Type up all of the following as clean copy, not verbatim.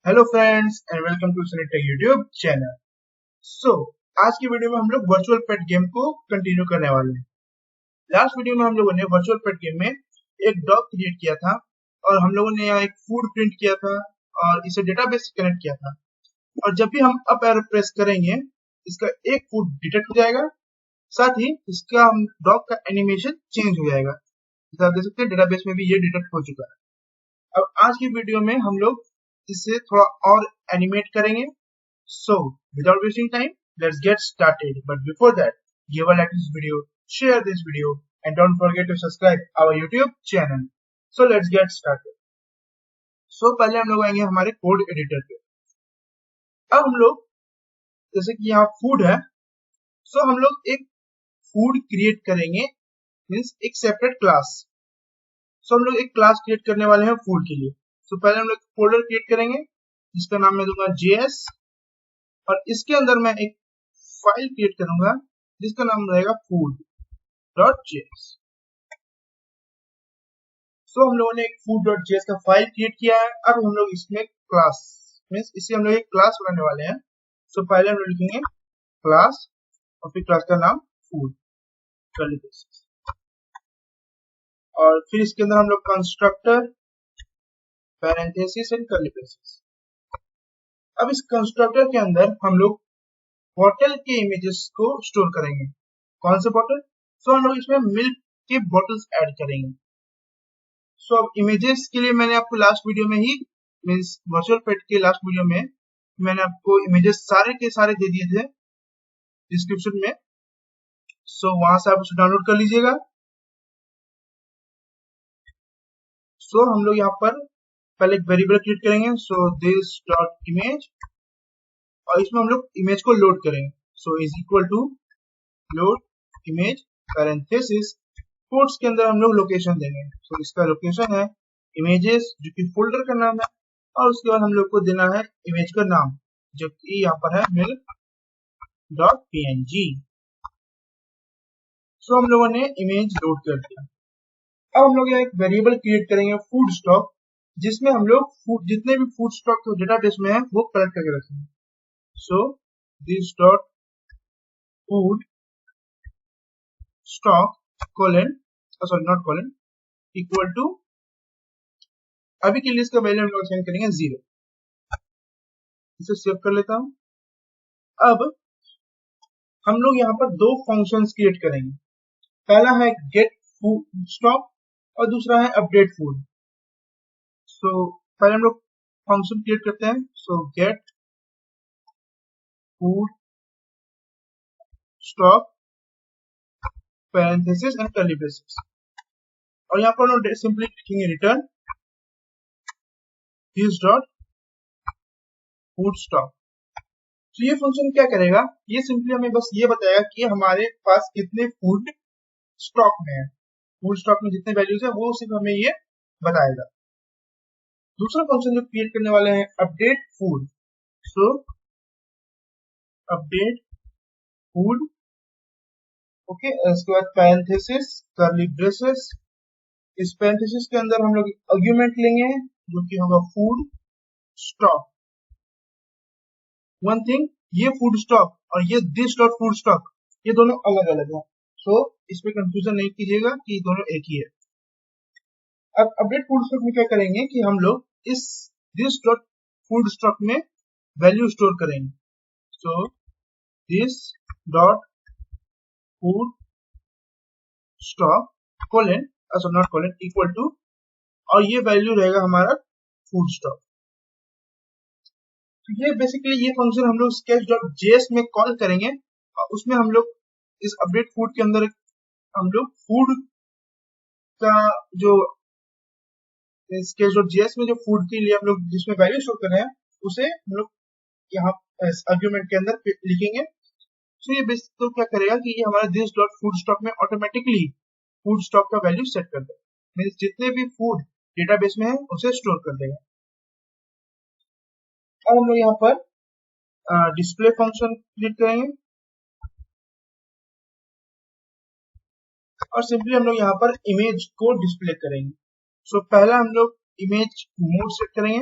Hello friends and welcome to Sunny Tech YouTube channel. So आज की video में हम लोग वर्चुअल पेट गेम को कंटिन्यू करने वाले हैं। लास्ट वीडियो में हम लोगों ने वर्चुअल पेट गेम में एक डॉग क्रिएट किया था और हम लोगों ने यहाँ एक फूड प्रिंट किया था और इसे डेटाबेस से कनेक्ट किया था। और जब भी हम अप एरो प्रेस करेंगे इसका एक फूड डिटेक्ट हो जाएगा, साथ ही इसका हम डॉग का एनिमेशन चेंज हो जाएगा। जैसा आप देख सकते हैं डेटाबेस में भी ये डिटेक्ट हो चुका है। अब आज की वीडियो में हम लोग इसे थोड़ा और एनिमेट करेंगे। So, without wasting time, let's get started. But before that, give a like to this video, share this video, and don't forget to subscribe our YouTube channel. So let's get started. So पहले हम लोग आएंगे हमारे code editor पे। अब हम लोग जैसे कि यहाँ फूड है, सो हम लोग एक फूड क्रिएट करेंगे, मीन्स एक सेपरेट क्लास। सो हम लोग एक क्लास क्रिएट करने वाले हैं फूड के लिए। सो पहले हम लोग फोल्डर क्रिएट करेंगे जिसका नाम मैं दूंगा JS, और इसके अंदर मैं एक फाइल क्रिएट करूंगा जिसका नाम रहेगा food.js। सो हम लोगों ने एक food.js का फाइल क्रिएट किया है। अब हम लोग इसमें क्लास मीन्स इसे हम लोग एक क्लास बनाने वाले हैं। सो पहले हम लोग लिखेंगे क्लास और फिर क्लास का नाम फूड कर्ली ब्रेसेस, और फिर इसके अंदर हम लोग constructor parenthesis and curly braces. अब इस कंस्ट्रक्टर के अंदर हम लोग बॉटल के इमेजेस को स्टोर करेंगे। कौन से बॉटल? सो हम लोग इसमें मिल्क के बॉटल्स ऐड करेंगे। सो अब इमेजेस के लिए मैंने आपको लास्ट वीडियो में ही मीन्स वर्चुअल पेट के लास्ट वीडियो में मैंने आपको इमेजेस सारे के सारे दे दिए थे डिस्क्रिप्शन में। सो वहां से आप उसे डाउनलोड कर लीजिएगा। सो हम लोग यहाँ पर पहले एक वेरिएबल क्रिएट करेंगे, सो दिस डॉट इमेज, और इसमें हम लोग इमेज को लोड करेंगे। So is equal to load image parenthesis, quotes के अंदर हम लोग लोकेशन देंगे। सो इसका लोकेशन है इमेजेस जो कि फोल्डर का नाम है, और उसके बाद हम लोग को देना है इमेज का नाम जो कि यहाँ पर है milk.png। सो हम लोगों ने इमेज लोड कर दिया। अब हम लोग यहाँ एक वेरिएबल क्रिएट करेंगे फूड स्टॉक, जिसमें हम लोग फूड जितने भी फूड स्टॉक डेटाबेस में है वो कलेक्ट करके रखेंगे। So this dot food stock colon sorry not colon equal to, अभी के लिए इसका वैल्यू हम लोग असाइन करेंगे 0। इसे सेव कर लेता हूं। अब हम लोग यहाँ पर दो फंक्शंस क्रिएट करेंगे। पहला है गेट फूड स्टॉक और दूसरा है अपडेट फूड। सो पहले हम लोग फंक्शन क्रिएट करते हैं। सो get food stock parenthesis and curly braces, और यहाँ पर हम लोग सिंपली लिखेंगे return this dot food stock. तो ये फंक्शन क्या करेगा, ये सिंपली हमें बस ये बताएगा कि हमारे पास कितने फूड स्टॉक में है। फूड स्टॉक में जितने वैल्यूज है वो सिर्फ हमें ये बताएगा। दूसरा फंक्शन जो क्रिएट करने वाले हैं अपडेट फूड। सो अपडेट फूड, ओके, इसके बाद पैरेंथेसिस कर्ली ब्रेसेस। इस पैरेंथेसिस के अंदर हम लोग आर्गुमेंट लेंगे जो कि होगा फूड स्टॉक। वन थिंग, ये फूड स्टॉक और ये दिस डॉट फूड स्टॉक ये दोनों अलग अलग है। सो इसमें कंफ्यूजन नहीं कीजिएगा कि दोनों एक ही है। अब अपडेट फूड स्टॉक में क्या करेंगे कि हम लोग इस दिस डॉट फूड स्टॉक में वैल्यू स्टोर करेंगे। So this dot food stock colon not colon equal to, और ये वैल्यू रहेगा हमारा फूड स्टॉक। तो ये बेसिकली ये फंक्शन हम लोग sketch.js में कॉल करेंगे, और उसमें हम लोग इस अपडेट फूड के अंदर हम लोग फूड का जो sketch.js में जो फूड के लिए हम लोग जिसमें वैल्यू शो कर रहे हैं उसे हम लोग यहाँ आर्गुमेंट के अंदर लिखेंगे। तो ये बेस तो क्या करेगा कि ये हमारा दिस डॉट फूड स्टॉक में ऑटोमेटिकली फूड स्टॉक का वैल्यू सेट कर देगा, मीन्स जितने भी फूड डेटाबेस में है उसे स्टोर कर देगा। अब हम लोग यहाँ पर डिस्प्ले फंक्शन क्लिक करेंगे और सिंपली हम लोग यहाँ पर इमेज को डिस्प्ले करेंगे। सो पहला हम लोग इमेज मोड सेट करेंगे।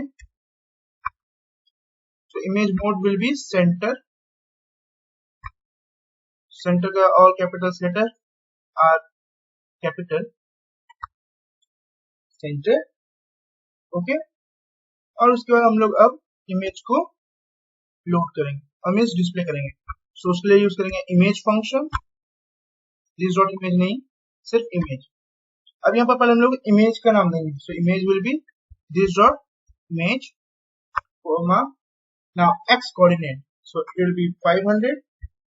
So image mode will be center. Center का all capitals letter are capital. Center. Okay और उसके बाद हम लोग अब इमेज को लोड करेंगे, इमेज डिस्प्ले करेंगे. सो उसके लिए यूज करेंगे image function. This dot image नहीं, सिर्फ इमेज. अब यहाँ पर पहले हम लोग इमेज का नाम देंगे. So image will be this dot image comma now x coordinate. So it will be 500.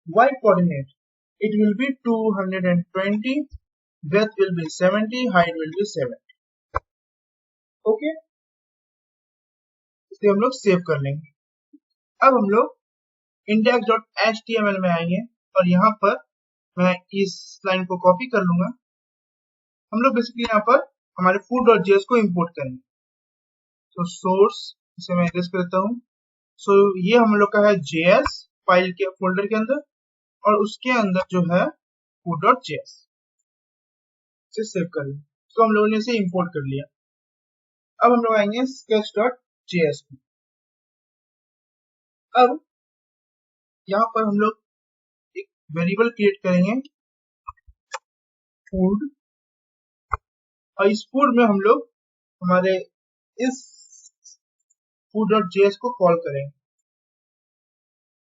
Y coordinate it will be 220. Width will be 70. Height will be 70. Okay इसे हम लोग सेव कर लेंगे. अब हम लोग index.html में आएंगे और यहाँ पर मैं इस लाइन को कॉपी कर लूंगा. हम लोग बेसिकली यहाँ पर हमारे food.js को इंपोर्ट करेंगे. तो सोर्स इसे मैं एड्रेस करता हूँ. सो ये हम लोग का है js फाइल के फोल्डर के अंदर और उसके अंदर जो है food.js. इसे सेव कर लें. तो हम लोगों ने इसे इंपोर्ट कर लिया. अब हम लोग आएंगे sketch.js में. अब यहाँ पर हम लोग एक वेरिएबल क्रिएट करेंगे फूड और इस फूड में हम लोग हमारे इस food.js को कॉल करेंगे.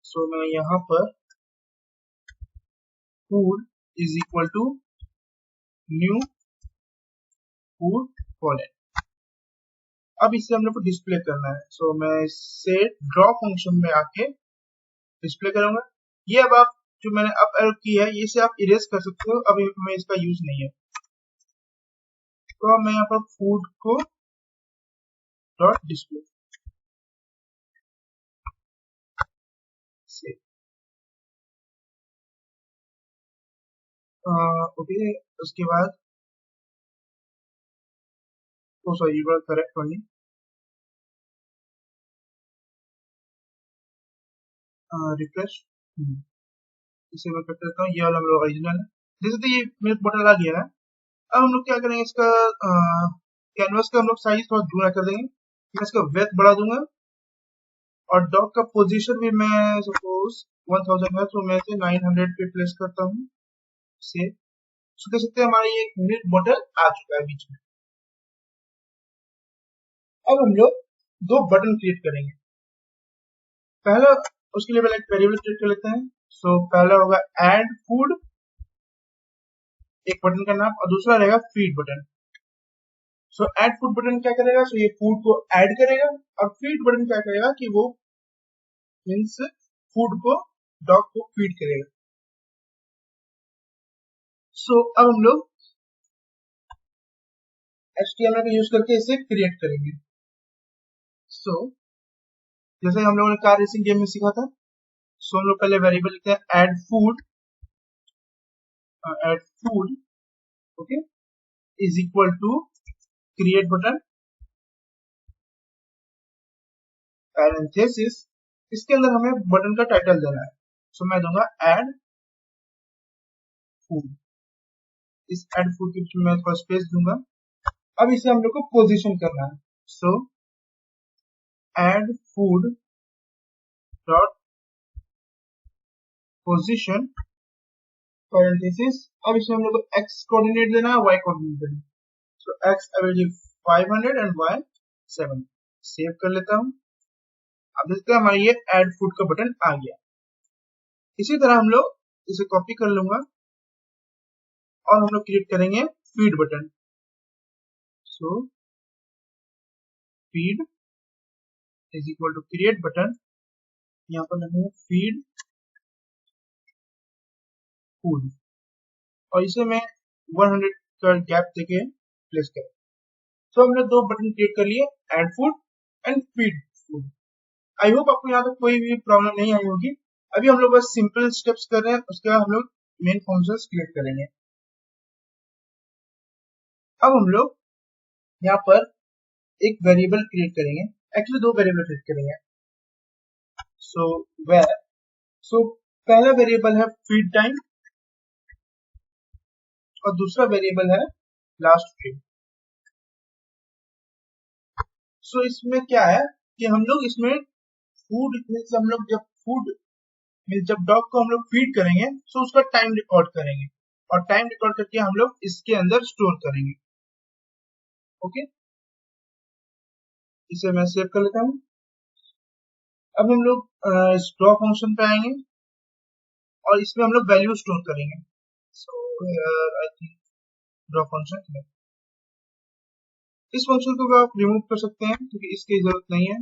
सो मैं यहाँ पर food is equal to new food colon. अब इसे हम लोग को डिस्प्ले करना है. सो मैं इसे ड्रॉ फंक्शन में आके डिस्प्ले करूंगा. ये अब आप जो मैंने अप एरो की है इसे आप इरेज कर सकते हो. अभी हमें इसका यूज नहीं है. तो मैं यहाँ पर फूड को डॉट डिस्प्ले से ओके. उसके बाद सॉरी करेक्ट होनी रिफ्रेश. इसे मैं कर देता हूँ. ये वाला मेरा ओरिजिनल है. जैसे तो ये मेरे बटन आ गया है. अब हम लोग क्या करेंगे इसका कैनवस का हम लोग साइज थोड़ा दूर कर देंगे. मैं इसका विड्थ बढ़ा दूंगा और डॉग का पोजीशन भी मैं सपोज 1000 है तो मैं इसे 900 पे प्लेस करता हूँ. से देख सकते हैं हमारा ये मिड बटन आ चुका है बीच में. अब हम लोग दो बटन क्रिएट करेंगे. पहला उसके लिए पहले एक वेरिएबल क्रिएट कर लेते हैं. सो पहला होगा ऐड फूड एक बटन का नाम और दूसरा रहेगा फीड बटन. सो ऐड फूड बटन क्या करेगा. सो ये फूड को ऐड करेगा और फीड बटन क्या करेगा कि वो मीन्स फूड को डॉग को फीड करेगा. सो अब हम लोग HTML का यूज करके इसे क्रिएट करेंगे. सो जैसे हम लोगों ने कार रेसिंग गेम में सीखा था. सो हम लोग पहले वेरिएबल लिखते हैं add food okay is equal to create button parenthesis. इसके अंदर हमें बटन का टाइटल देना है. सो मैं दूंगा ऐड फूड. इस ऐड फूड के बीच में मैं थोड़ा स्पेस दूंगा. अब इसे हम लोग को पोजीशन करना है. सो add food dot position parenthesis. अब इसमें हम लोग को x कोऑर्डिनेट देना है, y कोऑर्डिनेट देना है. सो x available 500 and y 7. Save कर लेता हूँ. अब देखते हैं हमारा ये ऐड फूड का बटन आ गया. इसी तरह हम लोग इसे कॉपी कर लूंगा और हम लोग क्रिएट करेंगे feed button. So feed is equal to create button. यहाँ पर लगेगा फीड फूड और इसे मैं 100 का गैप देके प्लेस करें. तो हमने दो बटन क्रिएट कर लिए add food and feed food. I hope आपको यहाँ तक कोई भी प्रॉब्लम नहीं आई होगी. अभी हम लोग बस सिंपल स्टेप्स कर रहे हैं. उसके बाद हम लोग मेन फंक्शंस क्रिएट करेंगे. अब हम लोग यहाँ पर एक वेरिएबल क्रिएट करेंगे. एक्चुअली दो वेरिएबल क्रिएट करेंगे. सो वेयर सो पहला वेरिएबल है फीड टाइम और दूसरा वेरिएबल है लास्ट फीड. सो इसमें क्या है कि हम लोग इसमें फूड मीन्स हम लोग जब फूड मीन्स जब डॉग को हम लोग फीड करेंगे तो उसका टाइम रिकॉर्ड करेंगे और टाइम रिकॉर्ड करके हम लोग इसके अंदर स्टोर करेंगे। ओके, इसे मैं सेव कर लेता हूँ। अब हम लोग ड्रॉ फंक्शन पे आएंगे और इसमें हम लोग वैल्यू स्टोर करेंगे। सो आई थिंक ड्रॉ फंक्शन है, इस फंक्शन को आप रिमूव कर सकते हैं क्योंकि इसकी जरूरत नहीं है।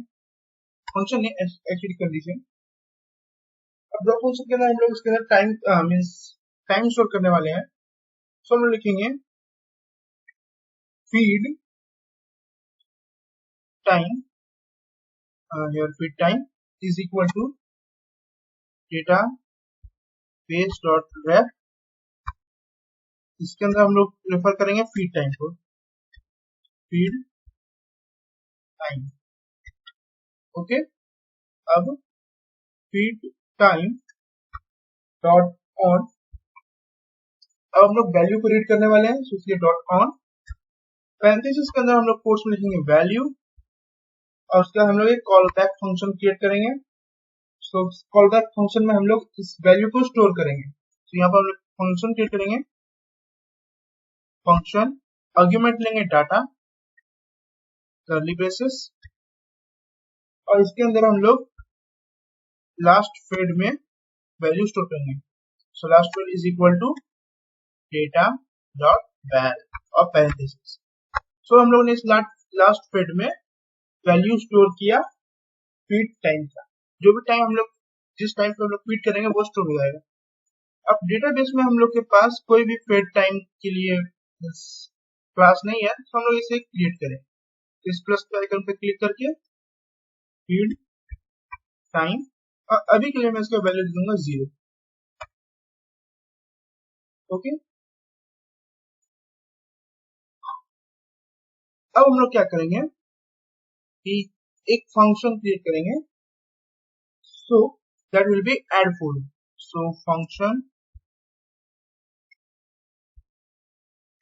फंक्शन ने एक्चुअली कंडीशन। अब ड्रॉ फंक्शन के अंदर हम लोग इसके अंदर टाइम मींस टाइम स्टोर करने वाले हैं। सो हम लोग लिखेंगे feed time, here feed time is equal to data base dot ref। इसके अंदर हम लोग रेफर करेंगे फीड टाइम को, फीड टाइम। ओके, अब फीड टाइम डॉट ऑन। अब हम लोग वैल्यू को रीड करने वाले हैं, इसलिए डॉट ऑन। पैरेंथेसिस के अंदर हम लोग कोट्स में लिखेंगे वैल्यू और उसके बाद हम लोग एक कॉल बैक फंक्शन क्रिएट करेंगे। सो कॉल बैक फंक्शन में हम लोग इस वैल्यू को स्टोर करेंगे। तो यहाँ पर हम लोग फंक्शन क्रिएट करेंगे, फंक्शन आर्गुमेंट लेंगे डाटा कर्ली ब्रेसेस और इसके अंदर हम लोग लास्ट फील्ड में वैल्यू स्टोर करेंगे। So last field is equal to data dot val और पैरेंथेसिस। सो हम लोगों ने इस लास्ट फील्ड में वैल्यू स्टोर किया फीड टाइम का। जो भी टाइम हम लोग जिस टाइम पे हम लोग फीड करेंगे वो स्टोर हो जाएगा। अब डेटाबेस में हम लोग के पास कोई भी फीड टाइम के लिए क्लास नहीं है, तो हम लोग इसे क्रिएट करें। इस प्लस के आइकन पे क्लिक करके फीड टाइम, और अभी के लिए मैं इसका वैल्यू दूंगा 0। ओके, अब हम लोग क्या करेंगे कि एक फंक्शन क्रिएट करेंगे, so that will be add food. So function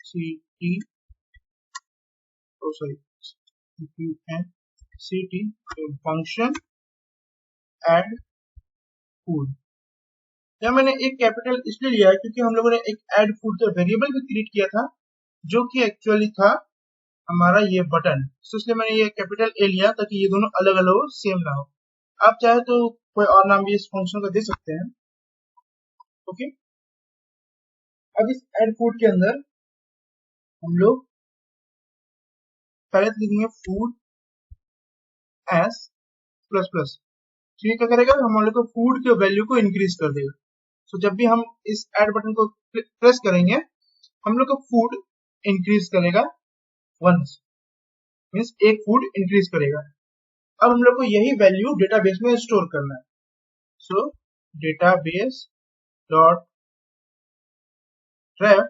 ct function add food. यहाँ मैंने एक कैपिटल इसलिए लिया है क्योंकि हम लोगों ने एक एड फूड का वेरिएबल भी क्रिएट किया था जो कि एक्चुअली था हमारा ये बटन। तो इसलिए मैंने ये कैपिटल ए लिया ताकि ये दोनों अलग अलग हो, सेम ना हो। आप चाहे तो कोई और नाम भी इस फंक्शन को दे सकते हैं। ओके, अब इस एड फूड के अंदर हम लोग पहले लिखेंगे फूड एस प्लस प्लस। तो ये क्या करेगा, हम लोग को फूड के वैल्यू को इंक्रीज कर देगा। तो जब भी हम इस ऐड बटन को प्रेस करेंगे हम लोग का फूड इंक्रीज करेगा 1, मीन्स एक फूड इंक्रीज करेगा। अब हम लोग को यही वैल्यू डेटाबेस में स्टोर करना है। सो डेटाबेस डॉट रेफ,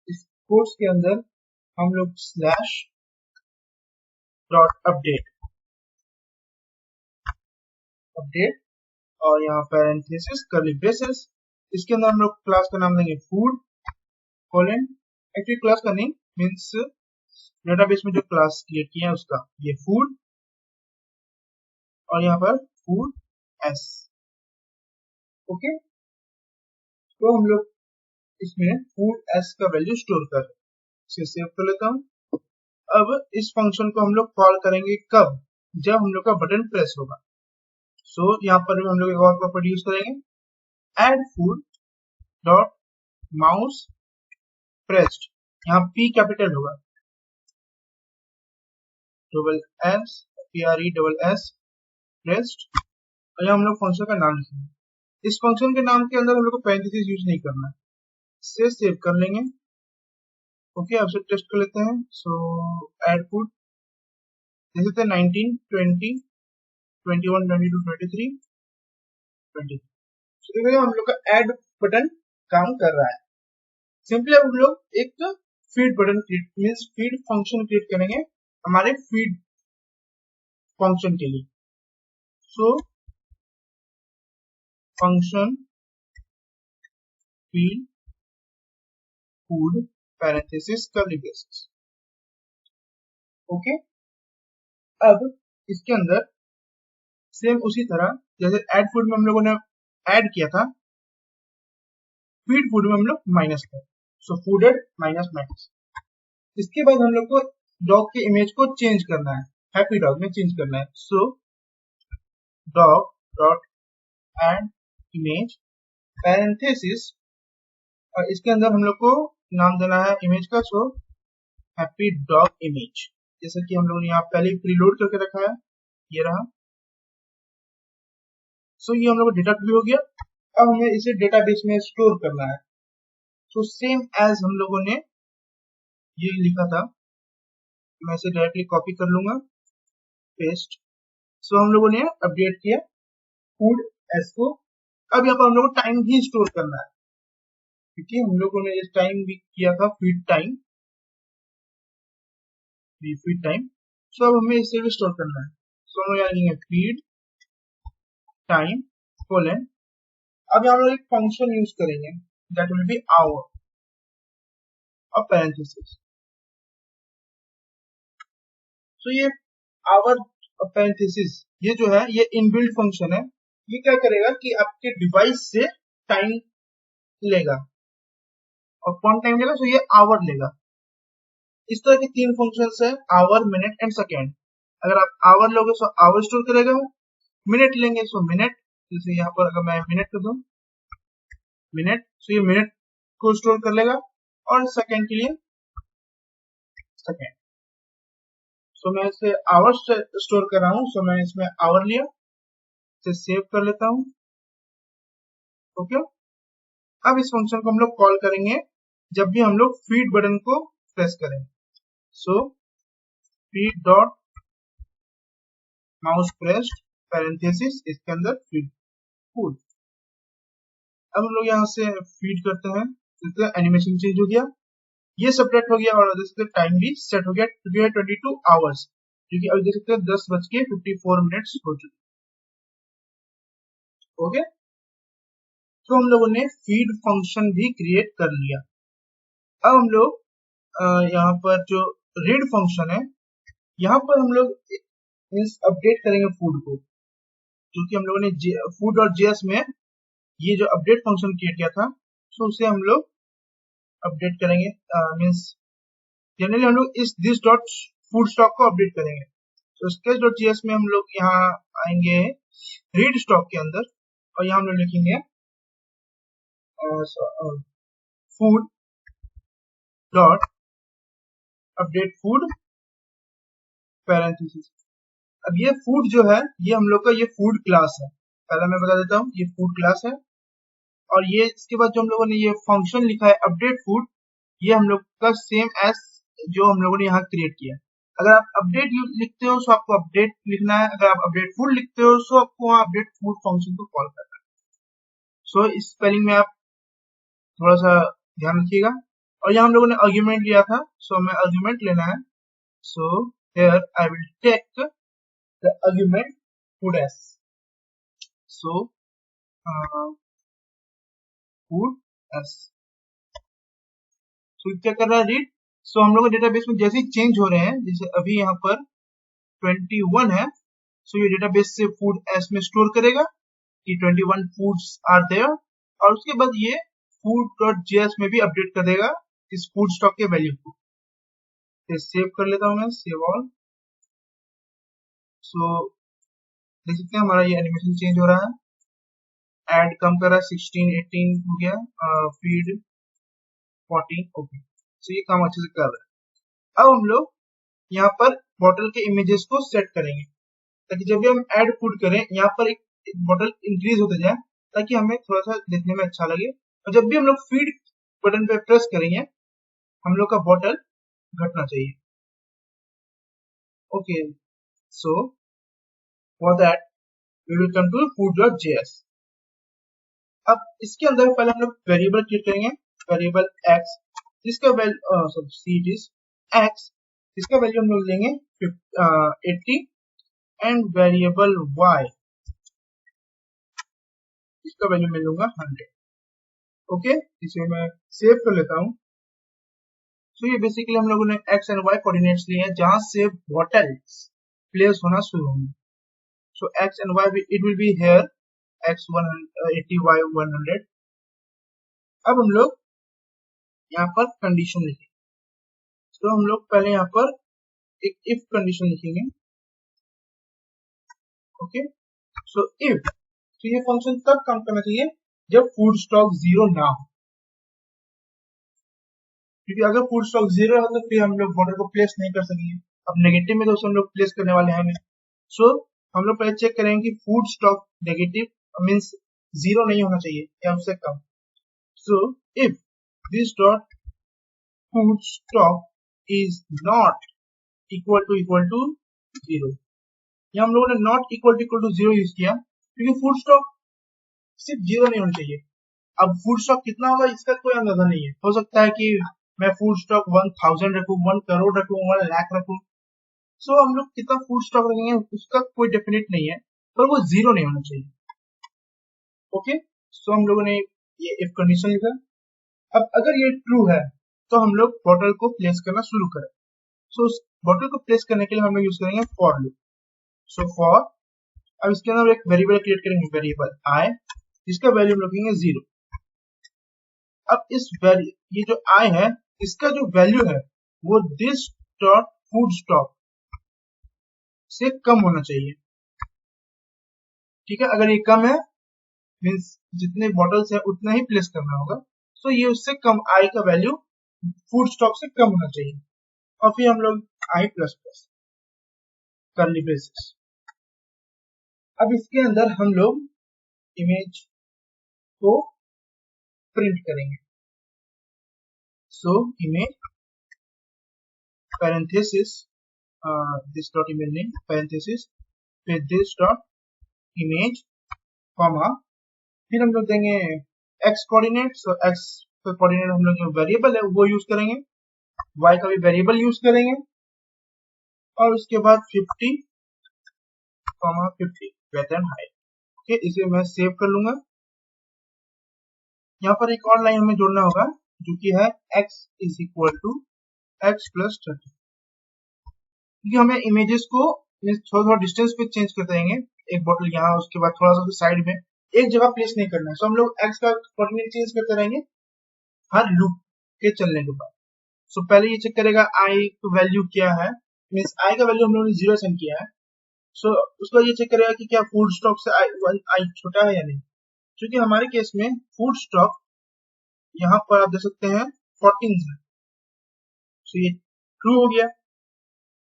इस कोर्स के अंदर हम लोग स्लैश डॉट अपडेट और यहाँ पैरेंथेसिस कर्ली ब्रेसेस। इसके अंदर हम लोग क्लास का नाम देंगे फूड कोलन। एक्चुअली क्लास का नेम मीन्स डेटाबेस में जो क्लास क्रिएट किया है उसका, ये फूड और यहाँ पर फूड एस। ओके, तो हम लोग इसमें फूड एस का वैल्यू स्टोर कर, इसे सेव कर लेता हूँ। अब इस फंक्शन को हम लोग कॉल करेंगे कब, जब हम लोग का बटन प्रेस होगा। सो यहाँ पर हम लोग एक और प्रॉपर्टी यूज करेंगे, add food dot mouse pressed. यहाँ पी कैपिटल होगा, double S PRE double S pressed, और यहाँ हम लोग फंक्शन का नाम लिखेंगे। इस फंक्शन के नाम के अंदर हम लोग को पैरेंथेसिस यूज नहीं करना है, इसे सेव कर लेंगे। ओके, अब से टेस्ट कर लेते हैं। सो एड फूड जैसे थे 19 20 21 22 23 20। तो देखिए हम लोग का ऐड बटन काम कर रहा है। सिंपली अब हम लोग एक feed button create means feed function create करेंगे हमारे फीड फंक्शन के लिए। So function feed food parenthesis curly braces. Okay, अब इसके अंदर सेम उसी तरह जैसे ऐड फूड में हम लोगों ने ऐड किया था, फीड फूड में हम लोग माइनस करें। सो फूडेड माइनस माइनस। इसके बाद हम लोग को डॉग के इमेज को चेंज करना है, हैप्पी डॉग में चेंज करना है। So dog dot add image parenthesis, और इसके अंदर हम लोग को नाम देना है इमेज का। सो हैप्पी डॉग इमेज, जैसे कि हम लोगों ने यहाँ पहले प्रीलोड करके रखा है, ये रहा। सो ये हम लोग को डेटा भी हो गया। अब हमें इसे डेटाबेस में स्टोर करना है। सो सेम एज हम लोगों ने ये लिखा था, मैं इसे डायरेक्टली कॉपी कर लूंगा, पेस्ट। सो हम लोगों ने अपडेट किया फूड एस को। अब यहाँ पर हम लोग को टाइम भी स्टोर करना है, क्योंकि हम लोगों ने इस टाइम भी किया था फीड टाइम, फीड टाइम। सो अब हमें इसे भी स्टोर करना है। सो हम यहाँ लिखेंगे फीड टाइम कोलन। अब यहाँ हम लोग एक फंक्शन यूज करेंगे, दैट विल बी आवर और पैरेंथेसिस। सो ये आवर पैरेंथेसिस ये जो है ये इनबिल्ट फंक्शन है। ये क्या करेगा कि आपके डिवाइस से टाइम लेगा, और कौन टाइम लेगा? सो ये आवर लेगा। इस तरह के 3 फंक्शंस है, आवर, मिनट एंड सेकेंड। अगर आप आवर लोगे तो आवर स्टोर करेगा, मिनट लेंगे सो मिनट, जैसे यहाँ पर अगर मैं मिनट कर दूं मिनट, सो ये मिनट को स्टोर कर लेगा, और सेकेंड के लिए सेकेंड। सो मैं इसे आवर स्टोर कर रहा हूँ, सो मैं इसमें आवर लिया, इसे सेव कर लेता हूँ। ओके, अब इस फंक्शन को हम लोग कॉल करेंगे जब भी हम लोग फीड बटन को प्रेस करें। So feed dot mouse pressed parenthesis, इसके अंदर फीड फूड। अब हम लोग यहाँ से फीड करते हैं, इसका एनिमेशन चेंज हो गया, ये सेपरेट हो गया, और इसका टाइम भी सेट हो गया, क्योंकि 22 आवर्स, क्योंकि अभी देख सकते हैं 10:54 हो चुके। ओके, तो हम लोगों ने फीड फंक्शन भी क्रिएट कर लिया। अब हम लोग यहाँ पर जो रीड फंक्शन है, यहाँ पर हम लोग मीन्स अपडेट करेंगे फूड को, क्योंकि हम लोगों ने फूड और जेएस में ये जो अपडेट फंक्शन क्रिएट किया था, सो उसे हम लोग अपडेट करेंगे। मीन्स जनरली हम लोग इस दिस डॉट फूड स्टॉक को अपडेट करेंगे। तो स्केच डॉट जेएस में हम लोग यहाँ आएंगे रीड स्टॉक के अंदर, और यहाँ हम लोग लिखेंगे food dot update food parenthesis. अब ये फूड जो है ये हम लोग का ये फूड क्लास है, पहले मैं बता देता हूँ, ये फूड क्लास है। और ये इसके बाद जो हम लोगों ने ये फंक्शन लिखा है अपडेट फूड, ये हम लोग का सेम एज जो हम लोगों ने यहाँ क्रिएट किया है। अगर आप अपडेट लिखते हो तो आपको अपडेट लिखना है, अगर आप अपडेट फूड लिखते हो तो आपको वहाँ अपडेट फूड फंक्शन को कॉल करना है। सो इस स्पेलिंग में आप थोड़ा सा ध्यान रखिएगा। और यहाँ हम लोगों ने आर्ग्यूमेंट लिया था, सो हमें आर्ग्यूमेंट लेना है। So here I will take the argument food S. So food S. So क्या कर रहा है रीड। सो हम लोग डेटाबेस में जैसे ही चेंज हो रहे हैं, जैसे अभी यहाँ पर 21 है, सो ये डेटाबेस से फूड एस में स्टोर करेगा कि 21 फूड्स आर देयर, और उसके बाद ये फूड डॉट जेएस में भी अपडेट कर देगा इस फूड स्टॉक के वैल्यू को। सेव कर लेता हूँ मैं, सेव ऑल। सो देख सकते हैं हमारा ये एनिमेशन चेंज हो रहा है, ऐड कम कर रहा है, 16 18 हो गया, फीड 14। ओके, सो ये काम अच्छे से कर रहा है। अब हम लोग यहाँ पर बॉटल के इमेजेस को सेट करेंगे, ताकि जब भी हम ऐड फूड करें यहाँ पर एक बॉटल इंक्रीज होता जाए, ताकि हमें थोड़ा सा देखने में अच्छा लगे। और जब भी हम लोग फीड बटन पे प्रेस करेंगे, हम लोग का बॉटल घटना चाहिए। Okay, so for that we will come to food.js। अब इसके अंदर पहले हम लोग वेरिएबल क्रिएट करेंगे, वेरिएबल x, जिसका वैल्यू सी इज x, इसका वैल्यू हम लोग लेंगे 80, एंड वेरिएबल y, इसका वैल्यू मैं लूंगा 100। ओके, इसे मैं सेव कर लेता हूँ। सो ये बेसिकली हम लोगों ने x एंड y कोऑर्डिनेट्स लिए हैं, जहां से बॉटल्स प्लेस होना शुरू होंगे। सो x and y it will be here x 180 y 100। अब हम लोग यहाँ पर कंडीशन लिखेंगे। तो हम लोग पहले यहाँ पर एक इफ कंडीशन लिखेंगे। ओके, सो इफ, तो ये फंक्शन तब काम करना चाहिए जब फूड स्टॉक 0 ना हो, क्योंकि अगर फूड स्टॉक 0 है तो फिर हम लोग बॉर्डर को प्लेस नहीं कर सकेंगे। अब नेगेटिव में तो हम लोग प्लेस करने वाले हैं नहीं। सो हम लोग पहले चेक करेंगे कि फूड स्टॉक नेगेटिव मीन्स 0 नहीं होना चाहिए या उससे कम। So if this dot food stock is not equal to 0, या हम लोगों ने नॉट इक्वल टू 0 यूज किया क्योंकि फूड स्टॉक सिर्फ 0 नहीं होना चाहिए। अब फूड स्टॉक कितना होगा इसका कोई अंदाजा नहीं है। हो सकता है कि मैं फूड स्टॉक 1000 रखूं, 1 करोड़ रखूं, 1 लाख रखूं। सो हम लोग कितना फूड स्टॉक रखेंगे उसका कोई डेफिनेट नहीं है, पर वो 0 नहीं होना चाहिए। ओके, सो हम लोगों ने ये इफ कंडीशन लिखा। अब अगर ये ट्रू है तो हम लोग बॉटल को प्लेस करना शुरू करें। सो उस बॉटल को प्लेस करने के लिए हम लोग यूज करेंगे फॉर लूप। सो फॉर, अब इसके अंदर एक वेरिएबल क्रिएट करेंगे, वेरिएबल आई, जिसका वैल्यू हम रखेंगे 0। अब इस वैल्यू, ये जो आई है इसका जो वैल्यू है वो दिस डॉट फूड स्टॉक से कम होना चाहिए। ठीक है, अगर ये कम है मीन्स जितने बॉटल्स है उतना ही प्लेस करना होगा। तो ये उससे कम, आई का वैल्यू फूड स्टॉक से कम होना चाहिए। और फिर हम लोग आई प्लस प्लस कर्ली ब्रेसेस। अब इसके अंदर हम लोग इमेज को प्रिंट करेंगे। So image parenthesis this dot image name parenthesis, फिर दिस डॉट इमेज कॉमा, फिर हम लोग देंगे x कोऑर्डिनेट। सो x का कोऑर्डिनेट हम लोग जो वेरिएबल है वो यूज करेंगे, y का भी वेरिएबल यूज करेंगे, और उसके बाद 50 वेट एंड हाइट। ओके, इसे मैं सेव कर लूंगा। यहाँ पर एक और लाइन हमें जोड़ना होगा जो कि है x is equal to x plus 30, क्योंकि हमें इमेजेस को थोड़ा थोड़ा डिस्टेंस पे चेंज करते रहेंगे। एक बॉटल यहाँ, उसके बाद थोड़ा सा साइड में, एक जगह प्लेस नहीं करना है। सो हम लोग x का कोऑर्डिनेट चेंज करते रहेंगे हर लूप के चलने के बाद। सो पहले ये चेक करेगा i का वैल्यू क्या है, मीन्स i का वैल्यू हम लोगों ने 0 सेंड किया है। सो उसको ये चेक करेगा कि क्या फूड स्टॉक से i छोटा है या नहीं। क्योंकि हमारे केस में फूड स्टॉक यहाँ पर आप देख सकते हैं 14 है। सो ये ट्रू हो गया।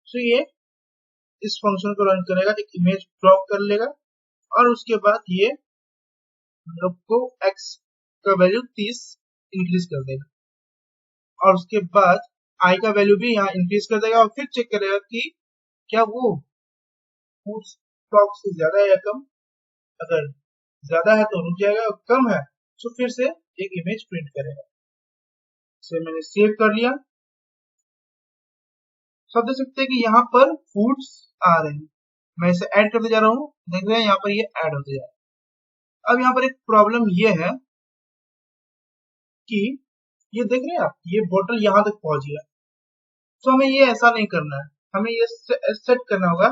सो ये इस फंक्शन को रन करेगा, एक इमेज ड्रॉप कर लेगा, और उसके बाद ये हम लोग को x का वैल्यू 30 इंक्रीज कर देगा, और उसके बाद i का वैल्यू भी यहाँ इंक्रीज कर देगा, और फिर चेक करेगा कि क्या वो फूड स्टॉक से ज्यादा है या कम। अगर ज्यादा है तो रुक जाएगा, और कम है तो फिर से एक इमेज प्रिंट करेगा। इसे मैंने सेव कर लिया। सब देख सकते हैं कि यहाँ पर फूड्स आ रहे हैं। मैं इसे ऐड करते जा रहा हूँ, देख रहे हैं यहाँ पर ये ऐड होते जा रहा है। अब यहाँ पर एक प्रॉब्लम ये है कि ये देख रहे हैं आप, ये बॉटल यहाँ तक पहुंच गया। तो हमें ये ऐसा नहीं करना है, हमें ये सेट करना होगा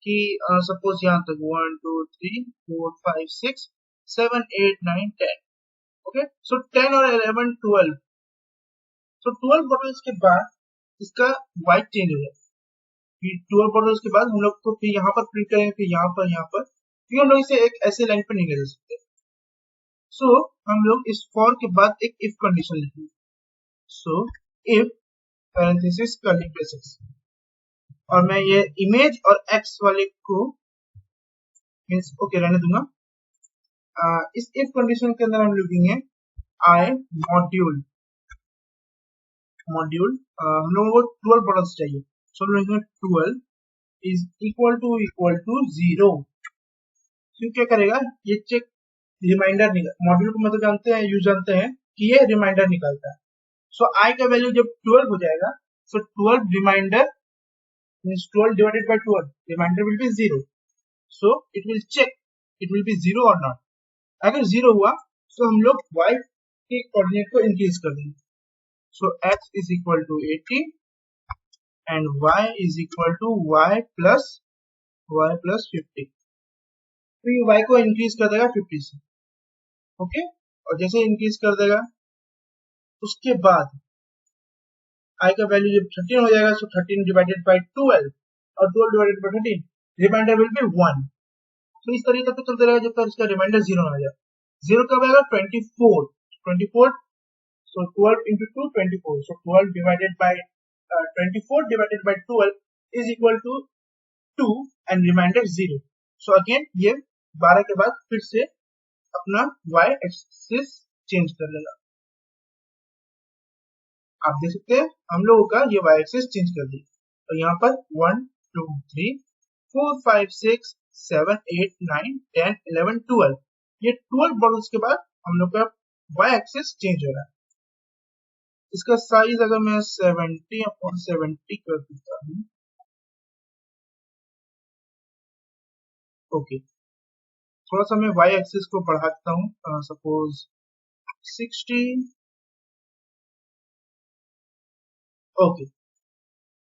कि सपोज यहाँ तक 1 2 3 4 5 6 7 8 9 10। ओके, सो 10 और 11 12। सो 12 बॉटल्स के बाद इसका वाइट चेंज हो जाएगा। फिर 12 बॉटल्स के बाद हम लोग को फिर यहाँ पर प्रिंट करेंगे, फिर यहाँ पर, फिर हम लोग इसे एक ऐसे लाइन पर नहीं कर सकते। सो हम लोग इस फॉर के बाद एक इफ कंडीशन लिखेंगे। So if parenthesis curly braces, और मैं ये इमेज और x वाले को मीन्स ओके रहने दूंगा। इस इफ कंडीशन के अंदर हम लिखेंगे आई मॉड्यूल हम लोगों को 12 बॉटल्स चाहिए। सो हम लिखेंगे 12 इज इक्वल टू 0। फिर क्या करेगा, ये चेक रिमाइंडर निकाल, मॉड्यूल को मतलब जानते हैं, यूज जानते हैं कि ये रिमाइंडर निकालता है। सो आई का वैल्यू जब 12 हो जाएगा, सो 12 reminder means 12 divided by 12, remainder will be 0. So it will check it will be 0 or not. अगर 0 हुआ तो हम लोग y के कोऑर्डिनेट को इंक्रीज कर देंगे। So x is equal to 80 and y is equal to y plus y plus 50। तो ये y को इंक्रीज कर देगा 50 से, ओके। और जैसे इंक्रीज कर देगा उसके बाद i का वैल्यू जब 13 हो जाएगा, सो 13 डिवाइडेड बाय 12 और 12 divided by 13, remainder will be 1। तो इस तरीके से चलते रहेगा जब तक इसका रिमाइंडर 0 ना हो जाए। 0 कब आएगा? 24, so 12 into 2 24, so 12 divided by 24 divided by 12 is equal to 2 and remainder 0। so again ये 12 के बाद फिर से अपना y एक्सिस चेंज कर लेगा। आप देख सकते हैं हम लोगों का ये y एक्सिस चेंज कर दिया। तो यहाँ पर 1 2 3 4 5 6 7 8 9 10 11 12, ये 12 बॉटल्स के बाद हम लोग का y एक्सिस चेंज हो रहा है। इसका साइज अगर मैं 70/70 कर देता हूँ, ओके, थोड़ा सा मैं y एक्सिस को बढ़ा देता हूँ, सपोज 60, ओके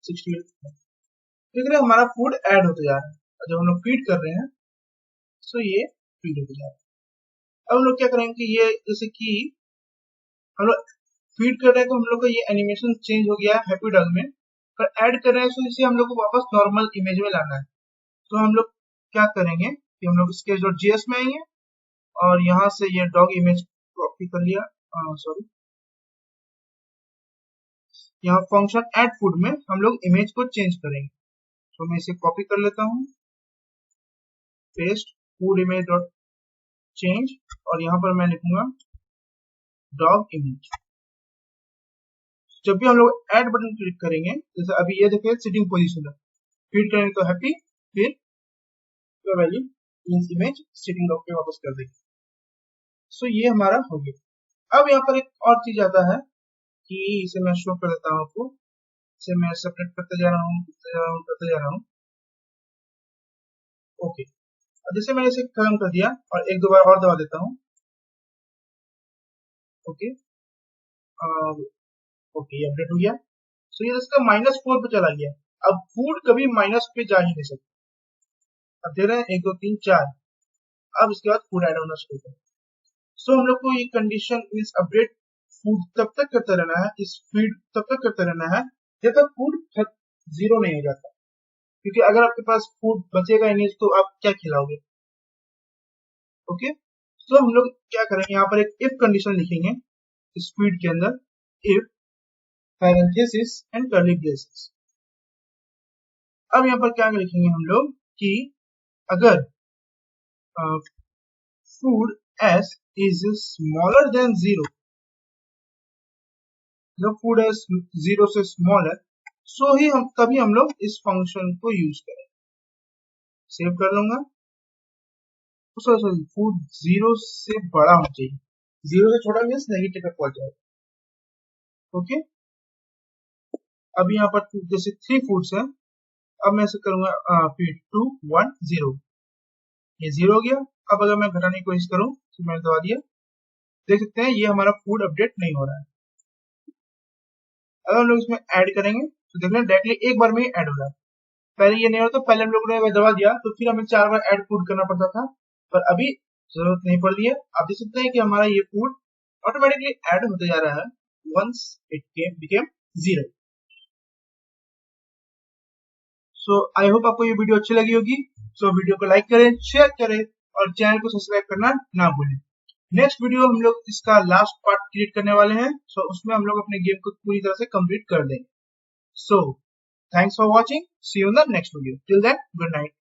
68। देख रहे हैं हमारा फूड ऐड होते जा रहा है। जब हम लोग फीड कर रहे हैं तो ये फीड होते जा रहा है। अब हम लोग क्या करेंगे कि ये जैसे कि हम लोग फीड कर रहे हैं तो हम लोग का ये एनिमेशन चेंज हो गया है हैप्पी डॉग में, पर ऐड कर रहे हैं तो इसे हम लोग को वापस नॉर्मल इमेज में लाना है। तो हम लोग क्या करेंगे कि हम लोग sketch.js में आएंगे और यहाँ से ये डॉग इमेज कॉपी कर लिया, सॉरी, यहाँ फंक्शन ऐड फूड में हम लोग इमेज को चेंज करेंगे। तो मैं इसे कॉपी कर लेता हूँ, paste food image dot change, और यहाँ पर मैं लिखूंगा डॉग इमेज। जब भी हम लोग ऐड बटन क्लिक करेंगे, जैसे अभी ये देखिए सिटिंग पोजीशन है, फीड करेंगे तो हैप्पी, फिर value means image sitting dog पे वापस कर देंगे। सो ये हमारा हो गया। अब यहाँ पर एक और चीज आता है कि इसे मैं शो कर देता हूँ आपको, इसे मैं सेपरेट करते जा रहा हूँ, करते जा रहा हूँ, ओके। जैसे मैंने इसे खत्म कर दिया और एक दो बार और दबा देता हूँ, ओके, ओके ये अपडेट हो गया। सो ये इसका -4 पे चला गया। अब फूड कभी माइनस पे जा ही नहीं सकता। अब दे रहे हैं 1 2 3 4, अब इसके बाद फूड ऐड होना शुरू करें। सो हम लोग को ये कंडीशन इस अपडेट फूड तब तक करते रहना है, इस फीड तब तक करते रहना है जब तक फूड 0 नहीं हो जाता। क्योंकि अगर आपके पास फूड बचेगा ही नहीं तो आप क्या खिलाओगे, ओके। सो हम लोग क्या करेंगे, यहाँ पर एक इफ कंडीशन लिखेंगे इस फीड के अंदर, if parenthesis and curly braces. अब यहाँ पर क्या लिखेंगे हम लोग कि अगर food s is smaller than 0, जब फूड s 0 से स्मॉल है सो ही हम तभी हम लोग इस फंक्शन को यूज करें। सेव कर लूंगा। सॉरी, फूड 0 से बड़ा होना चाहिए, 0 से छोटा मीन्स नेगेटिव पे पहुंच जाएगा, ओके। अब यहाँ पर जैसे 3 फूड्स है, अब मैं ऐसे करूंगा फीड 2 1 0, ये 0 हो गया। अब अगर मैं घटाने की कोशिश करूं तो मैंने दबा दिया, देख सकते हैं ये हमारा फूड अपडेट नहीं हो रहा है। अगर हम लोग इसमें ऐड करेंगे तो देख रहे हैं डायरेक्टली एक बार में ही ऐड हो रहा है। पहले ये नहीं होता, पहले हम लोग ने दबा दिया तो फिर हमें 4 बार ऐड फूड करना पड़ता था, पर अभी जरूरत नहीं पड़ रही है। आप देख सकते हैं कि हमारा ये फूड ऑटोमेटिकली ऐड होते जा रहा है once it became 0। So I hope आपको ये वीडियो अच्छी लगी होगी। सो वीडियो को लाइक करें, शेयर करें और चैनल को सब्सक्राइब करना ना भूलें। नेक्स्ट वीडियो हम लोग इसका लास्ट पार्ट क्रिएट करने वाले हैं, सो उसमें हम लोग अपने गेम को पूरी तरह से कंप्लीट कर देंगे। सो thanks for watching, see you in the next video, till then good night।